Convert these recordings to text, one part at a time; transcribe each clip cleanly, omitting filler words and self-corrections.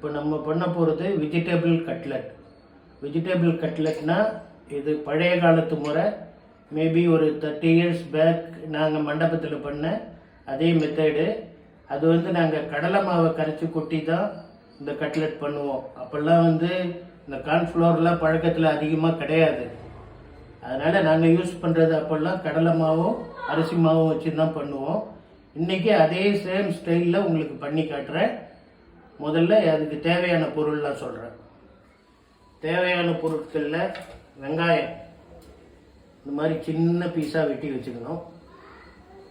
இப்போ நம்ம பண்ண போகிறது வெஜிடபிள் கட்லெட். வெஜிடபிள் கட்லெட்னா இது பழைய காலத்து முறை. மேபி ஒரு 30 இயர்ஸ் பேக் நாங்கள் மண்டபத்தில் பண்ண அதே மெத்தடு. அது வந்து நாங்கள் கடலை மாவை கரைச்சி கொட்டி தான் இந்த கட்லெட் பண்ணுவோம். அப்போல்லாம் வந்து இந்த கார்ன்ஃப்ளோர்லாம் பழக்கத்தில் அதிகமாக கிடையாது. அதனால் நாங்கள் யூஸ் பண்ணுறது அப்போல்லாம் கடலை மாவும் அரிசி மாவும் வச்சு தான் பண்ணுவோம். இன்றைக்கி அதே சேம் ஸ்டைலில் உங்களுக்கு பண்ணி காட்டுறேன். முதல்ல அதுக்கு தேவையான பொருள்லாம் சொல்கிறேன். தேவையான பொருட்களில் வெங்காயம் இந்த மாதிரி சின்ன பீஸாக வெட்டி வச்சுக்கணும்.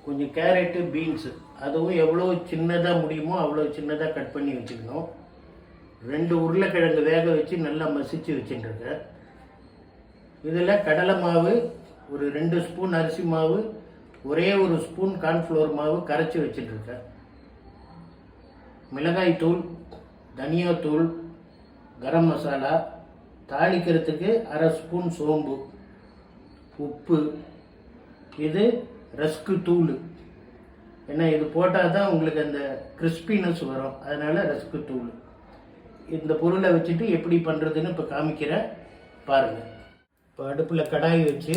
கொஞ்சம் கேரட்டு, பீன்ஸு அதுவும் எவ்வளோ சின்னதாக முடியுமோ அவ்வளோ சின்னதாக கட் பண்ணி வச்சுக்கணும். 2 உருளைக்கிழங்கு வேக வச்சு நல்லா மசிச்சு வச்சுட்டுருக்கேன். இதில் கடலை மாவு, ஒரு 2 ஸ்பூன் அரிசி மாவு, ஒரே ஒரு ஸ்பூன் கார்ன்ஃப்ளவர் மாவு கரைச்சி வச்சுட்டுருக்கேன். மிளகாய் தூள், தனியாத்தூள், கரம் மசாலா, தாளிக்கிறதுக்கு 1/2 ஸ்பூன் சோம்பு, உப்பு, இது ரஸ்க்கு தூள். ஏன்னா இது போட்டால் தான் உங்களுக்கு அந்த கிறிஸ்பினஸ் வரும், அதனால் ரஸ்க்கு தூள். இந்த பொருளை வச்சுட்டு எப்படி பண்ணுறதுன்னு இப்போ காமிக்கிறேன் பாருங்கள். இப்போ அடுப்பில் கடாய் வச்சு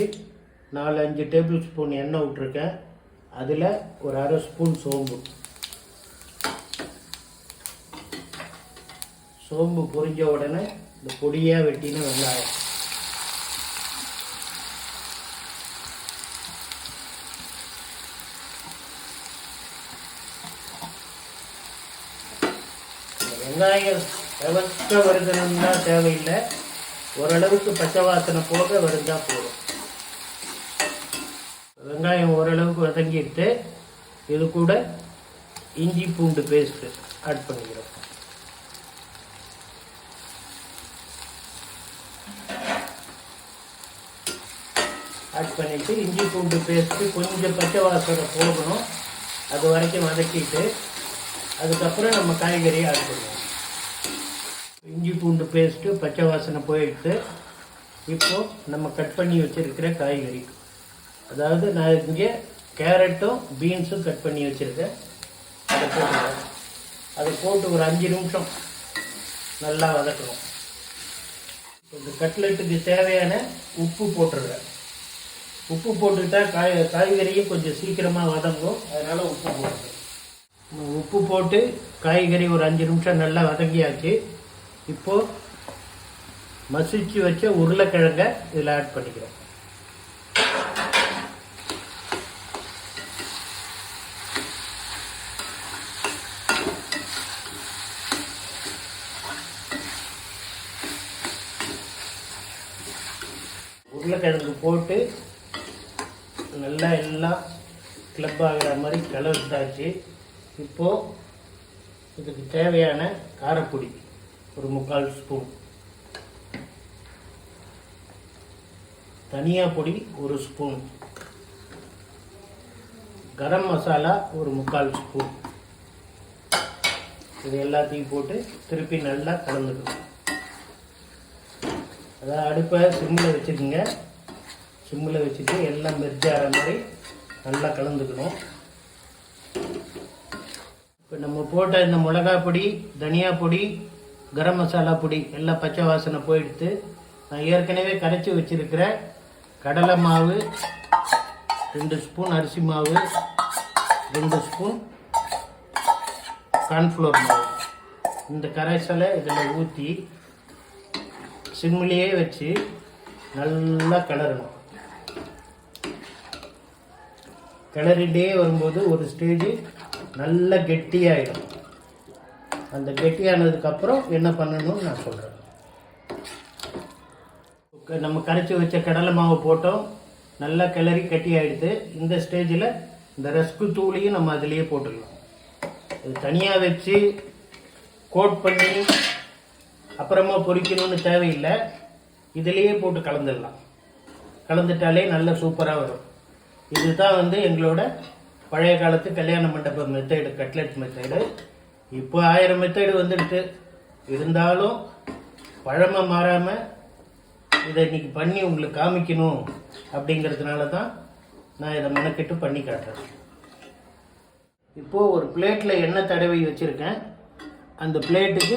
4-5 டேபிள் ஸ்பூன் எண்ணெய் விட்ருக்கேன். அதில் ஒரு 1/2 ஸ்பூன் சோம்பு. சோம்பு பொரிஞ்ச உடனே இந்த பொடியாக வெட்டின வெங்காயம், வெங்காயம் செவக்க வருதுன்னா தேவையில்லை, ஓரளவுக்கு பச்சை வாசனை போக வருந்தா போதும். வெங்காயம் ஓரளவுக்கு வதங்கிட்டு இது கூட இஞ்சி பூண்டு பேஸ்ட்டு ஆட் பண்ணிக்கிறோம். ஆட் பண்ணிவிட்டு இஞ்சி பூண்டு பேஸ்ட்டு கொஞ்சம் பச்சை வாசனை போகணும், அது வரைக்கும் வதக்கிட்டு அதுக்கப்புறம் நம்ம காய்கறியை ஆட் பண்ணுவோம். இஞ்சி பூண்டு பேஸ்ட்டு பச்சை வாசனை போயிட்டு இப்போது நம்ம கட் பண்ணி வச்சுருக்கிற காய்கறி, அதாவது நான் இங்கே கேரட்டும் பீன்ஸும் கட் பண்ணி வச்சுருக்கேன், அதை போட்டுக்கிறேன். அதை போட்டு ஒரு 5 நிமிஷம் நல்லா வதக்கணும். இந்த கட்லெட்டுக்கு தேவையான உப்பு போட்டுருவேன். உப்பு போட்டுக்கிட்டால் காய்கறியும் கொஞ்சம் சீக்கிரமாக வதங்கும், அதனால் உப்பு போட்டுருவேன். உப்பு போட்டு காய்கறி ஒரு 5 நிமிஷம் நல்லா வதங்கியாச்சு. இப்போது மசிச்சு வச்ச உருளைக்கிழங்கை இதில் ஆட் பண்ணிக்கிறோம். உருளைக்கிழங்கு போட்டு நல்லா எல்லாம் கிளப் ஆகிற மாதிரி கிளறிட்டாச்சு. இப்போது இதுக்கு தேவையான காரப்பொடி ஒரு 3/4 ஸ்பூன், தனியா பொடி 1 ஸ்பூன், கரம் மசாலா ஒரு 3/4 ஸ்பூன். இது எல்லாத்தையும் போட்டு திருப்பி நல்லா கலந்துக்கணும். அதாவது அடுப்பை சிம்மில் வச்சுக்கோங்க. சிம்மில் வச்சுட்டு எல்லாம் மெர்ஜ் ஆகிற மாதிரி நல்லா கலந்துக்கணும். இப்போ நம்ம போட்ட இந்த மிளகா பொடி, தனியா பொடி, கரம் மசாலா பொடி எல்லாம் பச்சை வாசனை போயிடுத்து. நான் ஏற்கனவே கரைச்சி வச்சுருக்கிற கடலை மாவு, 2 ஸ்பூன் அரிசி மாவு, 2 ஸ்பூன் கார்ன்ஃப்ளவர் மாவு, இந்த கரைசலை இதில் ஊற்றி சிம்மிலேயே வச்சு நல்லா கிளறணும். கிளறிட்டே வரும்போது ஒரு ஸ்டேஜ் நல்லா கெட்டியாகிடும். அந்த கெட்டியானதுக்கப்புறம் என்ன பண்ணணும்னு நான் சொல்கிறேன். நம்ம கரைச்சி வச்ச கடலை மாவு போட்டோம், நல்லா கிளறி கெட்டியாகிடுது. இந்த ஸ்டேஜில் இந்த ரஸ்க்கு தூளையும் நம்ம அதிலேயே போட்டுடலாம். இது தனியாக வச்சு கோட் பண்ணி அப்புறமா பொரிக்கணும்னு தேவையில்லை, இதிலேயே போட்டு கலந்துடலாம். கலந்துட்டாலே நல்ல சூப்பராக வரும். இதுதான் வந்து எங்களோட பழைய காலத்து கல்யாண மண்டப மெத்தடு, கட்லெட் மெத்தடு. இப்போ 1000 மெத்தடு வந்துடுது, இருந்தாலும் பழமை மாறாமல் இதை இன்னைக்கு பண்ணி உங்களுக்கு காமிக்கணும் அப்படிங்கிறதுனால தான் நான் இதை மெனக்கிட்டு பண்ணி காட்டுறேன். இப்போது ஒரு பிளேட்டில் எண்ணெய் தடவி வச்சுருக்கேன். அந்த பிளேட்டுக்கு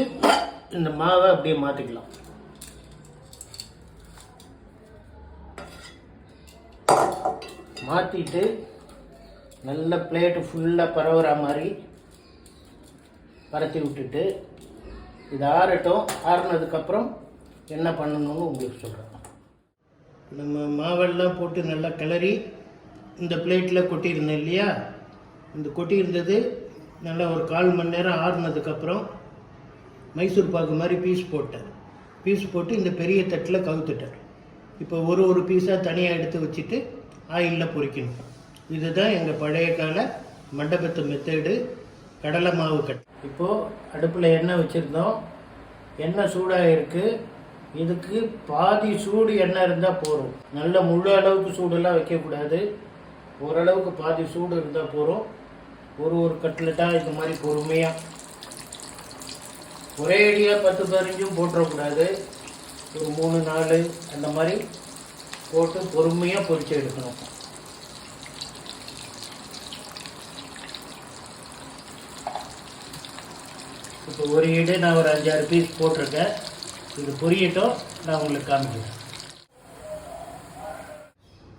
இந்த மாவை அப்படியே மாற்றிக்கலாம். மாற்றிட்டு நல்ல பிளேட்டு ஃபுல்லாக பரவுற மாதிரி பரத்தி விட்டுட்டு இது ஆறட்டும். ஆறுனதுக்கப்புறம் என்ன பண்ணணும்னு உங்களுக்கு சொல்கிறேன். நம்ம மாவெல்லாம் போட்டு நல்லா கிளறி இந்த பிளேட்டில் கொட்டியிருந்தேன் இல்லையா, இந்த கொட்டியிருந்தது நல்லா ஒரு 1/4 மணி நேரம் ஆறுனதுக்கப்புறம் மைசூர் பாக்கு மாதிரி பீஸ் போட்டு இந்த பெரிய தட்டில் கவுத்துட்டேன். இப்போ ஒரு பீஸாக தனியாக எடுத்து வச்சுட்டு ஆயிலில் பொரிக்கணும். இதுதான் எங்கள் பழைய கால மண்டபத்து மெத்தேடு கடலை மாவு கட். இப்போது அடுப்பில் எண்ணெய் வச்சுருந்தோம். எண்ணெய் சூடாக இருக்குது. இதுக்கு பாதி சூடு எண்ணெய் இருந்தால் போதும். நல்ல முழு அளவுக்கு சூடெல்லாம் வைக்கக்கூடாது. ஓரளவுக்கு பாதி சூடு இருந்தால் போதும். ஒரு கட்லெட்டாக இந்த மாதிரி பொறுமையாக ஒரே அடியாக 10-15 போட்டுறக்கூடாது. ஒரு 3-4 அந்த மாதிரி போட்டு பொறுமையாக பொரிச்சு எடுக்கணும். இப்போ ஒரு ஈடு நான் ஒரு 5-6 பீஸ் போட்டிருக்கேன். இது பொரியட்டும், நான் உங்களுக்கு காமிக்கிறேன்.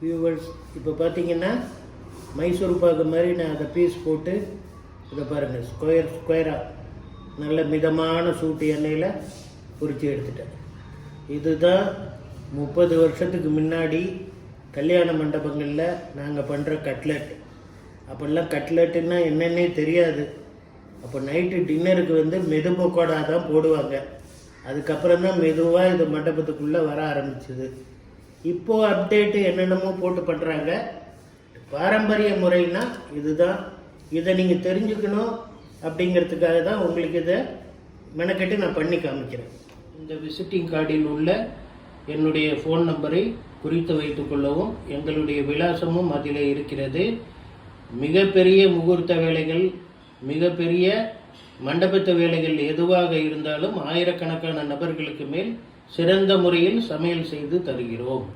வியூவர்ஸ், இப்போ பார்த்தீங்கன்னா மைசூர் பாக்கு மாதிரி நான் அதை பீஸ் போட்டு இதை பாருங்கள் ஸ்கொயராக நல்ல மிதமான சூட்டு எண்ணெயில் பொரித்து எடுத்துட்டேன். இதுதான் 30 வருஷத்துக்கு முன்னாடி கல்யாண மண்டபங்களில் நாங்கள் பண்ணுற கட்லெட். அப்போல்லாம் கட்லெட்டுன்னா என்னென்னே தெரியாது. அப்போ நைட்டு டின்னருக்கு மெது பக்கோடா தான் போடுவாங்க. அதுக்கப்புறம் தான் மெதுவாக இது மண்டபத்துக்குள்ளே வர ஆரம்பிச்சுது. இப்போது அப்டேட்டு என்னென்னமோ போட்டு பண்ணுறாங்க. பாரம்பரிய முறைன்னா இதுதான். இதை நீங்கள் தெரிஞ்சுக்கணும் அப்படிங்கிறதுக்காக தான் உங்களுக்கு இதை மெனக்கெட்டு நான் பண்ணி காமிக்கிறேன். இந்த விசிட்டிங் கார்டில் உள்ள என்னுடைய ஃபோன் நம்பரை குறித்து வைத்துக் கொள்ளவும். எங்களுடைய விலாசமும் அதில் இருக்கிறது. மிகப்பெரிய முகூர்த்த வேலைகள், மிகப்பெரிய மண்டபத்து வேலைகள் எதுவாக இருந்தாலும் ஆயிரக்கணக்கான நபர்களுக்கு மேல் சிறந்த முறையில் சமையல் செய்து தருகிறோம்.